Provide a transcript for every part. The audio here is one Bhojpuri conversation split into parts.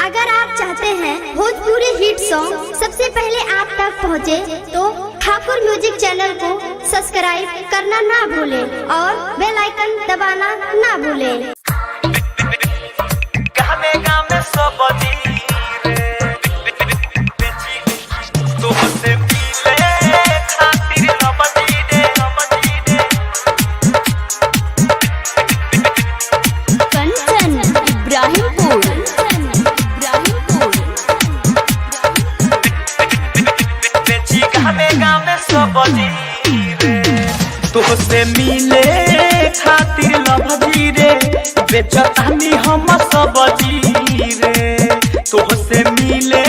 अगर आप चाहते हैं भोजपुरी हिट सॉन्ग सबसे पहले आप तक पहुंचे, तो ठाकुर म्यूजिक चैनल को सब्सक्राइब करना ना भूलें और बेल आइकन दबाना ना भूलें। तुहसे मिले खातिर लभजी रे बेचतानी हम सबजी रे। तुहसे मिले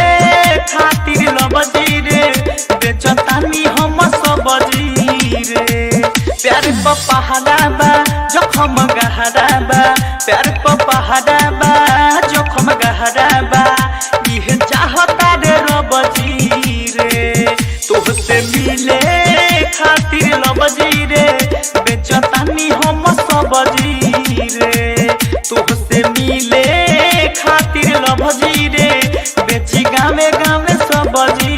खातिर लभजी रे बेचतानी हम सबजी रे। प्यार प पहाड़ा बा जोखम गहरा बा, प्यार प पहाड़ा बा जोखम गहरा बा, इहे चाहता रे रबजी रे। तुहसे मिले खातिर लबजी रे बेचतानी हम सबजी रे। तुहसे मिले खातिर लबजी रे बेची गावे गावे सबजी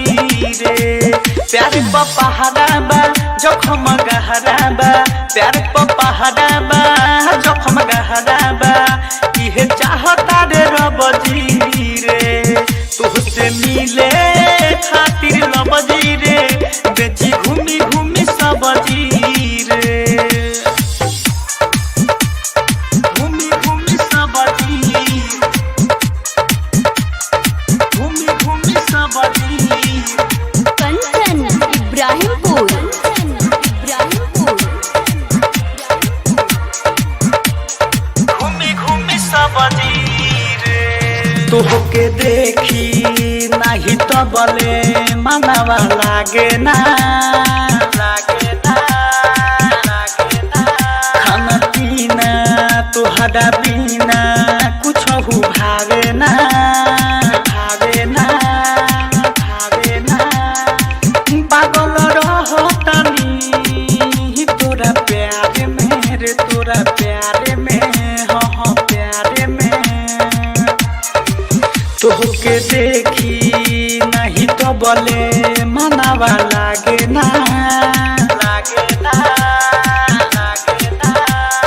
रे। प्यार प पहाड़ा बा जोखम गहरा बा, प्यार प पहाड़ा बा जोखम गहरा बा, इहे चाहता रे रबजी रे। तुहसे मिले खातिर लबजी रे बेची घूमी घूमी सबजी रे, घूमी घूमी सबजी, घूमी घूमी सबजी। कंचन इब्राहिमपुर, घूमी घूमी सबजी रे। तोहके देखी नाही तो बले मनवा लागे ना, लागे ना, लागे ना। खाना पीना तुहरा बिना कुछ हो भावे ना, भावे ना, भावे ना। पागल रहो तनी तोरा प्यार में रे, तोरा प्यार में, हाँ प्यार में। तोहके देखी नहीं तो बोले मनवा लागे ना, लागे ना, लागे ना।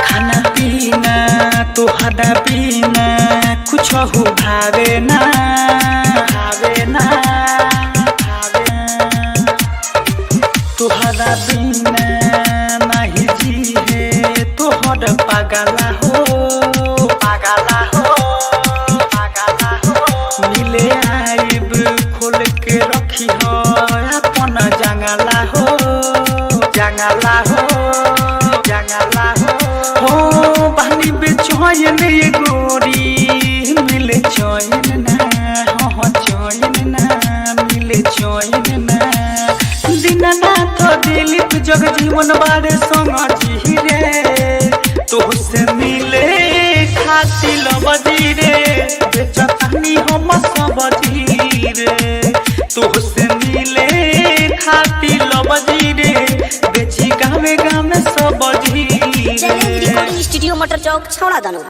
खाना पीना तुहरा बिना कुछ हो भावे ना, भावे ना, भावे। तुहरा बिना नहीं जी है तोहर पागला हो, पागला हो, पागला हो। मिले आइब खोल के रखी हो अपन जंगला हो, जंगला हो, जंगला हो। बहनी बेचैन ये गोरी मिले चैन ना, हाँ चैन ना, मिले चैन ना। दीननाथ दिलीप जगजीवन बारे समझी रे। तुहसे मिले खातिर लबजी रे बेचतानी हम सबजी रे। तुहसे मिले खातिर लबजी रे बेची गावे गावे सबजी रे। स्टूडियो मटर चौक छौड़ा दानो।